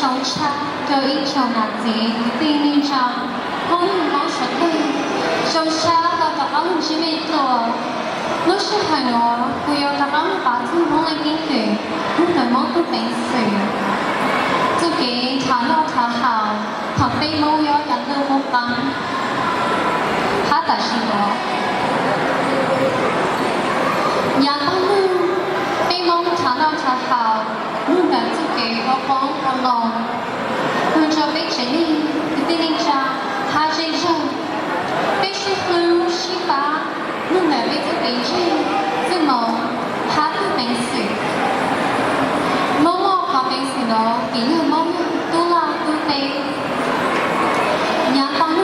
手叉就一手拿子第一张，我冇说对，手叉到达阿鲁西面做，老师系我，佢有达阿鲁把字冇嚟見佢，我對冇都俾死，自己查到查好，旁邊冇有人都冇幫，他但是我。nhà con nu被蒙查到查好，路的自己我帮我弄，路着被这里被你家，他这着被是路西巴，路的被自己这自蒙，他都被死，某某他被死了，比那某某都拉都被，nhà con nu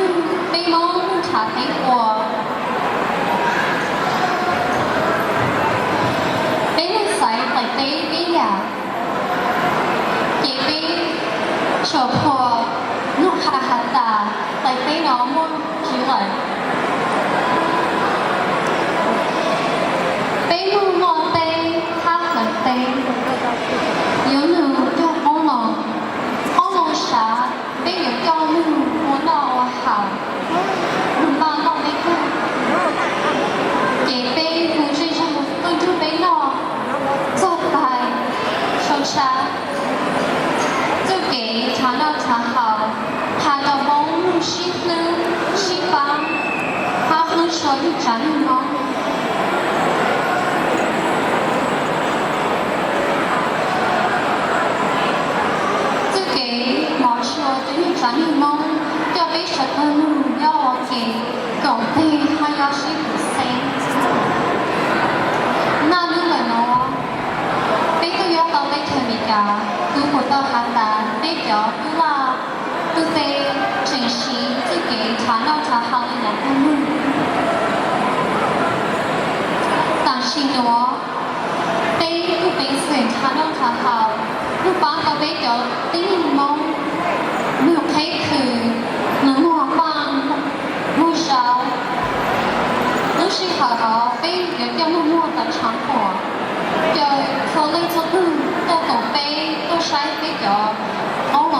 被蒙查被我。tế bí giả chị bí sổ phò lúc hà hà tà tại tế nó môn chỉ lại bé mưu ngọt tê hát lần tê yếu nữ cho ông lòng xá bé yếu cho nữ muốn đo hảo đừng bao lòng bé cơ chị bé phụ truy cho một tôi chú bé nó做白手杀，自己查到查好，他到蒙路西路西方，他分手一盏梦。自己毛说的一盏梦，要被什么路要我给狗背，还要是不谁？那路人哦。bé tôi nhớ tao bé chơi bị cả, tôi một tao hà tán bé nhỏ tôi là tôi bé trình sĩ tự己查到查好的两个路，但是我bé tôi bé水查到查好，tôi把tao bé nhỏ tính nhìn mong, nhiều thấyคือ能模仿不少，都是好好bé有掉默默的尝过。就可能做都都被都晒被掉，可能